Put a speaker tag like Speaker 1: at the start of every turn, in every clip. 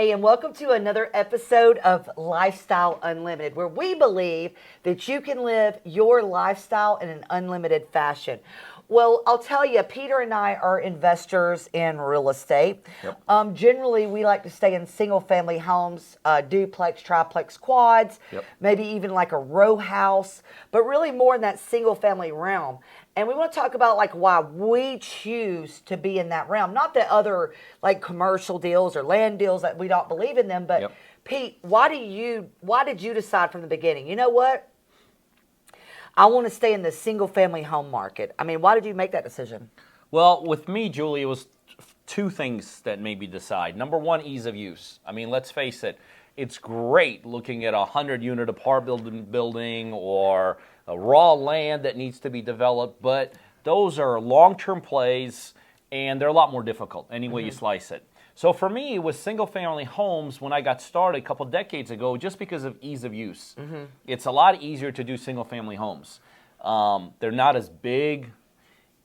Speaker 1: Hey, and welcome to another episode of Lifestyle Unlimited, where we believe that you can live your lifestyle in an unlimited fashion. Well, I'll tell you, Peter and I are investors in real estate.
Speaker 2: Yep.
Speaker 1: Generally, we like to stay in single-family homes, duplex, triplex, quads,
Speaker 2: Yep.
Speaker 1: maybe even like a row house, but really more in that single-family realm. And we want to talk about like why we choose to be in that realm. Not that other like commercial deals or land deals that we don't believe in them, but
Speaker 2: Yep.
Speaker 1: Pete, why did you decide from the beginning? You know what? I want to stay in the single family home market. I mean, why did you make that decision?
Speaker 2: Well, with me, Julie, it was two things that made me decide. Number one, ease of use. I mean, let's face it, it's great looking at a 100-unit apartment building or a raw land that needs to be developed, but those are long-term plays, and they're a lot more difficult any way you slice it. So for me, it was single-family homes when I got started a couple decades ago just because of ease of use. It's a lot easier to do single-family homes. They're not as big.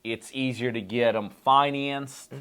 Speaker 2: It's easier to get them financed.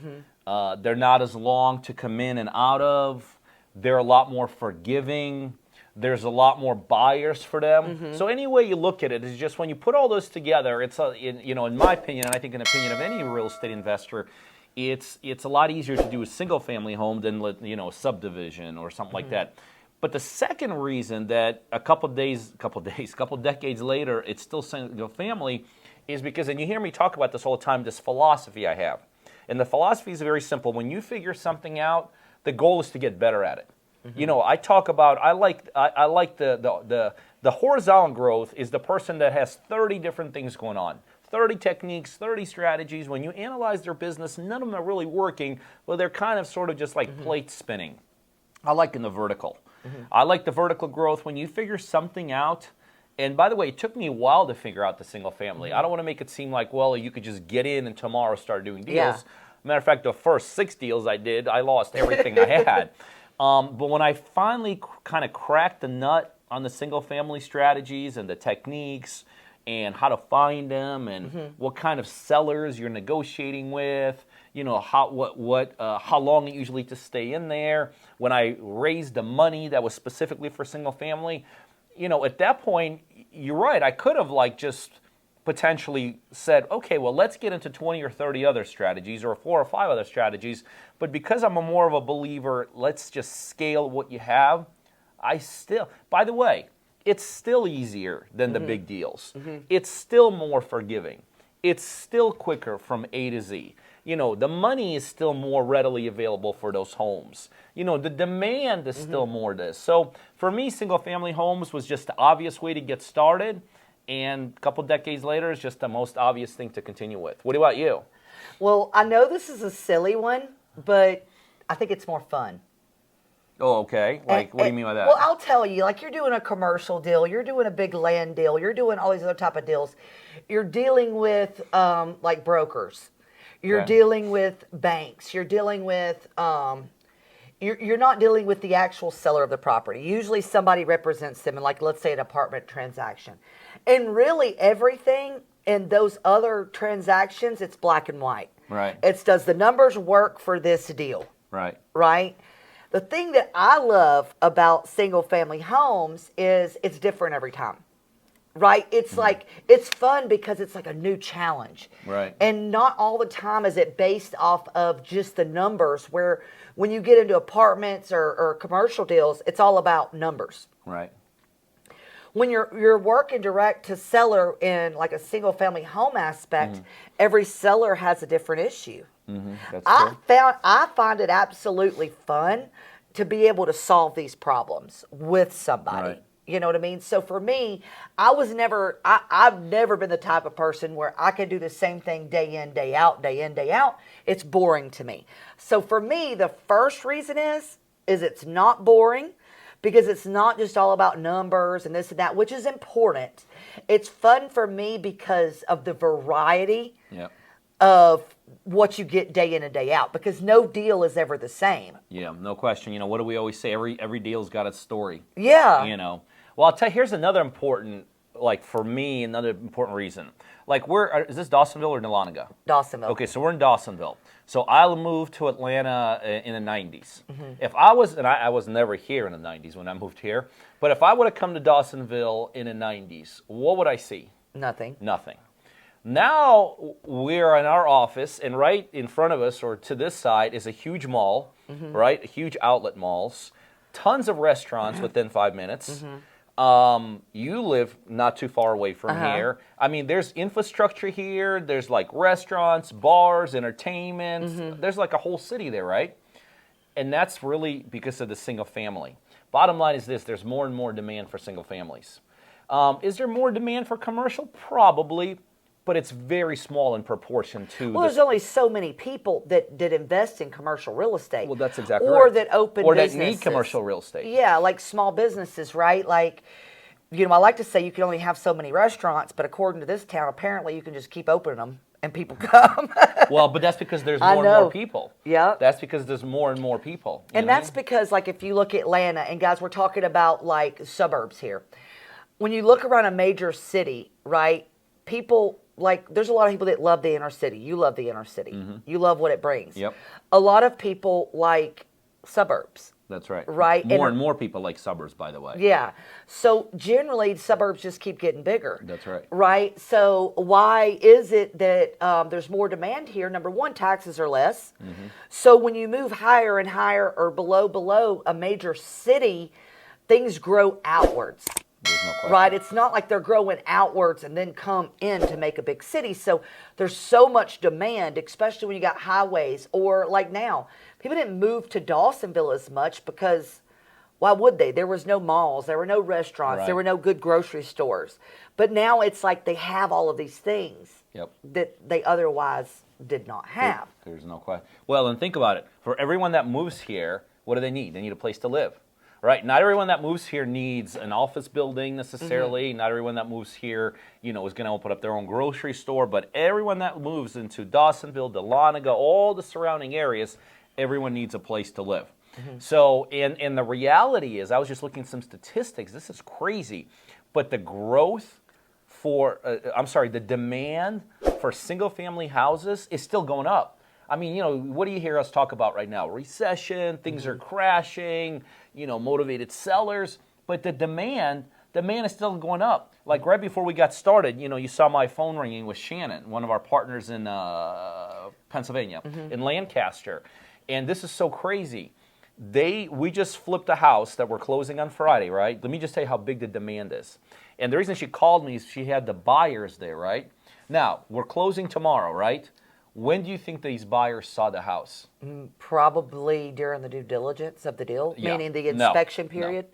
Speaker 2: They're not as long to come in and out of. They're a lot more forgiving. There's a lot more buyers for them. So any way you look at it is just when you put all those together, it's in my opinion, and I think in the opinion of any real estate investor, it's a lot easier to do a single-family home than a subdivision or something like that. But the second reason that a couple decades later, it's still single-family is because, and you hear me talk about this all the time, this philosophy I have. And the philosophy is very simple. When you figure something out, the goal is to get better at it. I talk about, I like the horizontal growth is the person that has 30 different things going on. 30 techniques, 30 strategies. When you analyze their business, none of them are really working, but they're kind of sort of just like plate spinning. I like in the vertical. I like the vertical growth when you figure something out. And by the way, it took me a while to figure out the single family. I don't want to make it seem like, well, you could just get in and tomorrow start doing deals.
Speaker 1: Yeah.
Speaker 2: Matter of fact, the first 6 deals I did, I lost everything I had. But when I finally kind of cracked the nut on the single family strategies and the techniques and how to find them and what kind of sellers you're negotiating with, how long it usually to stay in there. When I raised the money that was specifically for single family, at that point, you're right. I could have just potentially said, okay, well, let's get into 20 or 30 other strategies or 4 or 5 other strategies. But because I'm more of a believer, let's just scale what you have. By the way, it's still easier than the big deals. It's still more forgiving. It's still quicker from A to Z. The money is still more readily available for those homes. The demand is still more this. So for me, single-family homes was just the obvious way to get started. And a couple decades later, it's just the most obvious thing to continue with. What about you?
Speaker 1: Well, I know this is a silly one, but I think it's more fun.
Speaker 2: Oh, okay. What do you mean by that?
Speaker 1: Well, I'll tell you, you're doing a commercial deal, you're doing a big land deal, you're doing all these other type of deals. You're dealing with brokers. You're dealing with banks. You're dealing with you're not dealing with the actual seller of the property. Usually somebody represents them in let's say an apartment transaction. And really everything in those other transactions, it's black and white.
Speaker 2: Right.
Speaker 1: It's does the numbers work for this deal?
Speaker 2: Right.
Speaker 1: Right? The thing that I love about single family homes is it's different every time. Right? It's it's fun because it's like a new challenge.
Speaker 2: Right.
Speaker 1: And not all the time is it based off of just the numbers, where when you get into apartments or commercial deals, it's all about numbers.
Speaker 2: Right.
Speaker 1: When you're working direct to seller in a single family home aspect, every seller has a different issue.
Speaker 2: That's true.
Speaker 1: I find it absolutely fun to be able to solve these problems with somebody.
Speaker 2: Right.
Speaker 1: You know what I mean? So for me, I've never been the type of person where I can do the same thing day in, day out, day in, day out. It's boring to me. So for me, the first reason is it's not boring, because it's not just all about numbers and this and that, which is important. It's fun for me because of the variety of what you get day in and day out, because no deal is ever the same.
Speaker 2: Yeah, no question. What do we always say? Every deal's got its story.
Speaker 1: Yeah.
Speaker 2: Well, I'll tell you, here's another important like for me, another important reason. Like is this Dawsonville or Dahlonega?
Speaker 1: Dawsonville.
Speaker 2: Okay, so we're in Dawsonville. So I moved to Atlanta in the 90s. If I was, and I was never here in the 90s when I moved here, but if I would have come to Dawsonville in the 90s, what would I see?
Speaker 1: Nothing.
Speaker 2: Nothing. Now we're in our office, and right in front of us, or to this side, is a huge mall, right? Huge outlet malls, tons of restaurants within 5 minutes. You live not too far away from here. I mean, there's infrastructure here. There's like restaurants, bars, entertainment. There's like a whole city there, right? And that's really because of the single family. Bottom line is this: there's more and more demand for single families. Is there more demand for commercial? Probably. But it's very small in proportion to.
Speaker 1: Well, there's only so many people that invest in commercial real estate.
Speaker 2: Well, that's exactly right.
Speaker 1: Or that open businesses.
Speaker 2: Or that need commercial real estate.
Speaker 1: Yeah, like small businesses, right? Like, I like to say you can only have so many restaurants, but according to this town, apparently you can just keep opening them and people come.
Speaker 2: Well, but that's because there's more and more people.
Speaker 1: Yeah.
Speaker 2: That's because there's more and more people.
Speaker 1: And that's because, like, if you look at Atlanta, and guys, we're talking about like suburbs here. When you look around a major city, right, people. Like, there's a lot of people that love the inner city. You love the inner city. You love what it brings.
Speaker 2: Yep.
Speaker 1: A lot of people like suburbs.
Speaker 2: That's right.
Speaker 1: Right?
Speaker 2: More and more people like suburbs, by the way.
Speaker 1: Yeah. So generally, suburbs just keep getting bigger.
Speaker 2: That's right.
Speaker 1: Right? So why is it that there's more demand here? Number one, taxes are less. So when you move higher and higher or below a major city, things grow outwards.
Speaker 2: There's no question.
Speaker 1: Right? It's not like they're growing outwards and then come in to make a big city. So there's so much demand, especially when you got highways, or like now, people didn't move to Dawsonville as much because why would they? There was no malls, there were no restaurants,
Speaker 2: Right.
Speaker 1: there were no good grocery stores. But now it's like they have all of these things that they otherwise did not have.
Speaker 2: There's no question. Well, and think about it. For everyone that moves here, what do they need? They need a place to live. Right, not everyone that moves here needs an office building necessarily. Not everyone that moves here, is going to open up their own grocery store. But everyone that moves into Dawsonville, Dahlonega, all the surrounding areas, everyone needs a place to live. So, and the reality is, I was just looking at some statistics. This is crazy, but the growth the demand for single-family houses is still going up. I mean, what do you hear us talk about right now? Recession, things are crashing, motivated sellers, but the demand is still going up. Like right before we got started, you saw my phone ringing with Shannon, one of our partners in Pennsylvania, in Lancaster. And this is so crazy. We just flipped a house that we're closing on Friday, right? Let me just tell you how big the demand is. And the reason she called me is she had the buyers there, right? Now, we're closing tomorrow, right? When do you think these buyers saw the house?
Speaker 1: Probably during the due diligence of the deal, meaning the inspection period.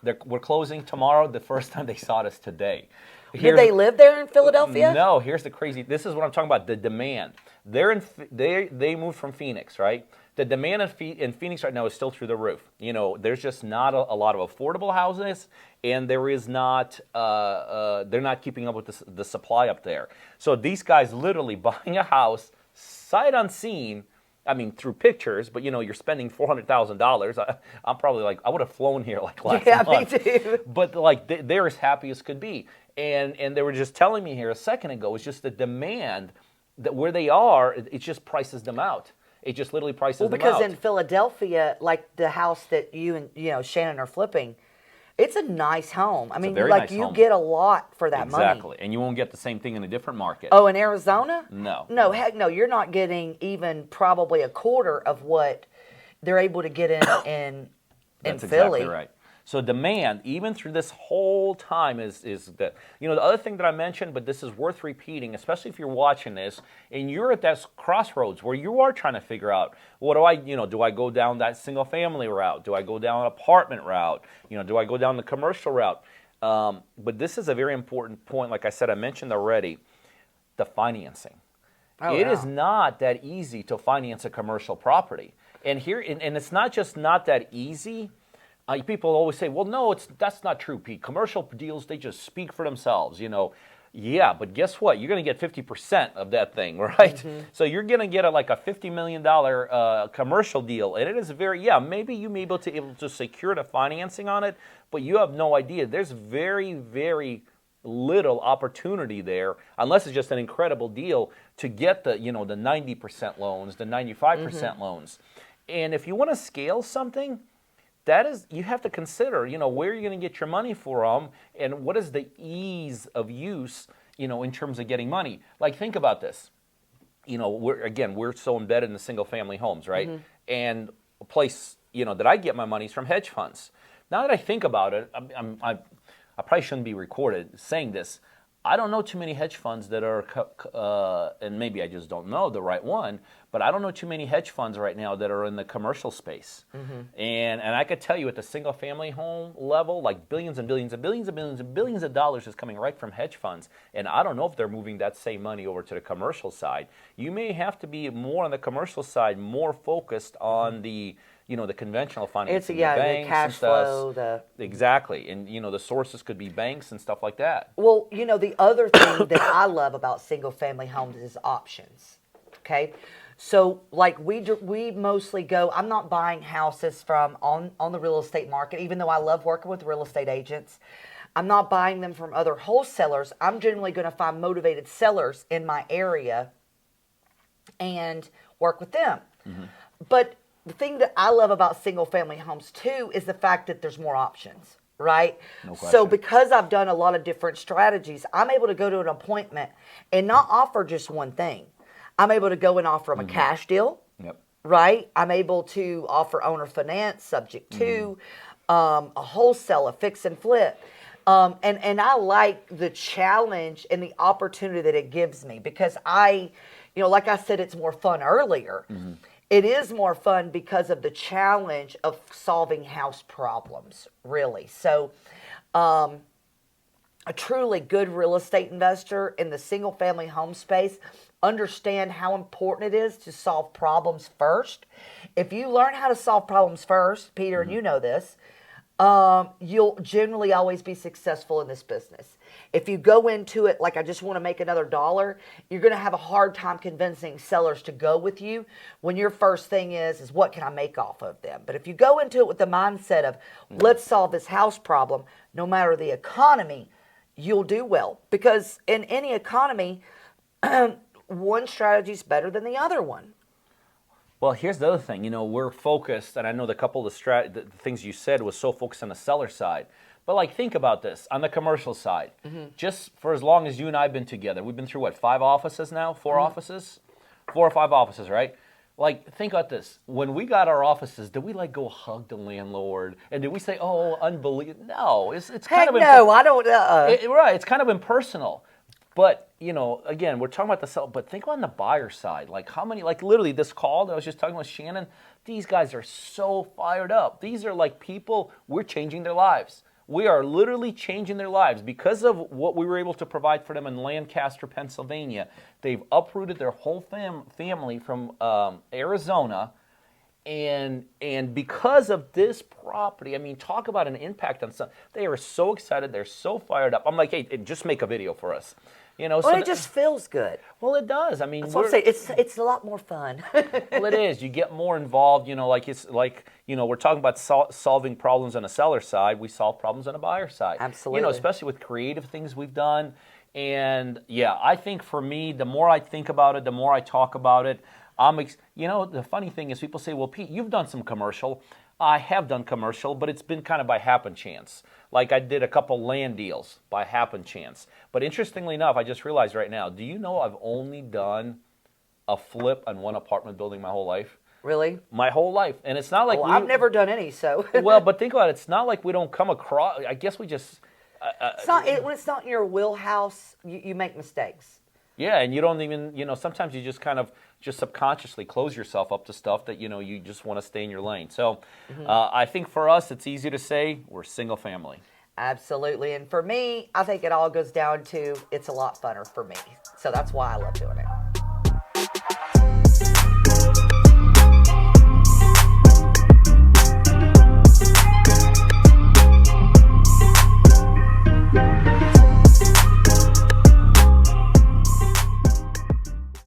Speaker 2: No. We're closing tomorrow. The first time they saw us today.
Speaker 1: Did they live there in Philadelphia?
Speaker 2: No. Here's the crazy. This is what I'm talking about. The demand. They moved from Phoenix, right? The demand in Phoenix right now is still through the roof. There's just not a lot of affordable houses, and there is not. They're not keeping up with the supply up there. So these guys literally buying a house sight unseen. I mean, through pictures, but you're spending $400,000. I'm probably like, I would have flown here like last month.
Speaker 1: Me too.
Speaker 2: But like, they're as happy as could be. And they were just telling me here a second ago, it's just the demand that where they are, it just prices them out. It just literally prices them out.
Speaker 1: Well, because in Philadelphia, like the house that you and Shannon are flipping, it's a nice home. I mean, like you get a lot for that money.
Speaker 2: Exactly, and you won't get the same thing in a different market.
Speaker 1: Oh, in Arizona?
Speaker 2: No.
Speaker 1: No, heck no. You're not getting even probably a quarter of what they're able to get in Philly.
Speaker 2: That's exactly right. So demand, even through this whole time, is the other thing that I mentioned, but this is worth repeating, especially if you're watching this and you're at that crossroads where you are trying to figure out, what do I go down that single family route? Do I go down an apartment route? Do I go down the commercial route? But this is a very important point. Like I said, I mentioned already, the financing. It is not that easy to finance a commercial property, and it's not just not that easy. People always say, well, no, that's not true, Pete. Commercial deals, they just speak for themselves, Yeah, but guess what? You're going to get 50% of that thing, right? So you're going to get a $50 million commercial deal. And it is maybe you may be able to secure the financing on it, but you have no idea. There's very, very little opportunity there, unless it's just an incredible deal to get the, the 90% loans, the 95% loans. And if you want to scale something, that is, you have to consider, where you're going to get your money from and what is the ease of use, in terms of getting money. Like, think about this. We're so embedded in the single family homes, right? And a place, that I get my money is from hedge funds. Now that I think about it, I probably shouldn't be recorded saying this. I don't know too many hedge funds that are, and maybe I just don't know the right one, but I don't know too many hedge funds right now that are in the commercial space. And I could tell you at the single family home level, like billions and billions and billions and billions and billions of dollars is coming right from hedge funds. And I don't know if they're moving that same money over to the commercial side. You may have to be more on the commercial side, more focused on the the conventional financing,
Speaker 1: the
Speaker 2: banks
Speaker 1: cash
Speaker 2: and stuff.
Speaker 1: flow,
Speaker 2: Exactly. And, the sources could be banks and stuff like that.
Speaker 1: Well, the other thing that I love about single-family homes is options, okay? So, like, we mostly go, I'm not buying houses from on the real estate market, even though I love working with real estate agents. I'm not buying them from other wholesalers. I'm generally going to find motivated sellers in my area and work with them. But the thing that I love about single-family homes, too, is the fact that there's more options, right?
Speaker 2: No
Speaker 1: So
Speaker 2: question.
Speaker 1: because I've done a lot of different strategies, I'm able to go to an appointment and not offer just one thing. I'm able to go and offer them a cash deal,
Speaker 2: Yep.
Speaker 1: right? I'm able to offer owner finance subject to a wholesale, a fix and flip. And I like the challenge and the opportunity that it gives me because like I said, it's more fun earlier. It is more fun because of the challenge of solving house problems, really. So a truly good real estate investor in the single-family home space understand how important it is to solve problems first. If you learn how to solve problems first, Peter, and you know this, you'll generally always be successful in this business. If you go into it like I just want to make another dollar, you're going to have a hard time convincing sellers to go with you when your first thing is what can I make off of them? But if you go into it with the mindset of let's solve this house problem, no matter the economy, you'll do well. Because in any economy, one strategy is better than the other one.
Speaker 2: Well, here's the other thing. We're focused, and I know the couple of the things you said was so focused on the seller side. But, like, think about this. On the commercial side, just for as long as you and I have been together, we've been through, 5 offices now? 4 offices? 4 or 5 offices, right? Like, think about this. When we got our offices, did we, go hug the landlord? And did we say, oh, unbelievable? No. It's kind of...
Speaker 1: no, I don't...
Speaker 2: Right. It's kind of impersonal. But, again, we're talking about the seller, but think on the buyer side. Like, how many, literally this call that I was just talking with Shannon, these guys are so fired up. These are, people, we're changing their lives. We are literally changing their lives because of what we were able to provide for them in Lancaster, Pennsylvania. They've uprooted their whole family from Arizona, and because of this property, I mean, talk about an impact on some. They are so excited. They're so fired up. I'm like, hey, just make a video for us.
Speaker 1: Well, it just feels good.
Speaker 2: Well, it does. I mean,
Speaker 1: that's what I'm saying. It's a lot more fun.
Speaker 2: Well, it is. You get more involved. We're talking about solving problems on the seller side. We solve problems on the buyer side.
Speaker 1: Absolutely.
Speaker 2: Especially with creative things we've done. And yeah, I think for me, the more I think about it, the more I talk about it. The funny thing is, people say, "Well, Pete, you've done some commercial." I have done commercial, but it's been kind of by happen chance. Like I did a couple land deals by happen chance. But interestingly enough, I just realized right now, do you know I've only done a flip on one apartment building my whole life?
Speaker 1: Really?
Speaker 2: My whole life. And it's not like
Speaker 1: I've never done any, so.
Speaker 2: Well, but think about it. It's not like we don't come across. I guess we just.
Speaker 1: When it's not in your wheelhouse, you make mistakes.
Speaker 2: Yeah, and you don't even, sometimes you just kind of just subconsciously close yourself up to stuff that, you just want to stay in your lane. So I think for us, it's easy to say we're single family.
Speaker 1: Absolutely. And for me, I think it all goes down to it's a lot funner for me. So that's why I love doing it.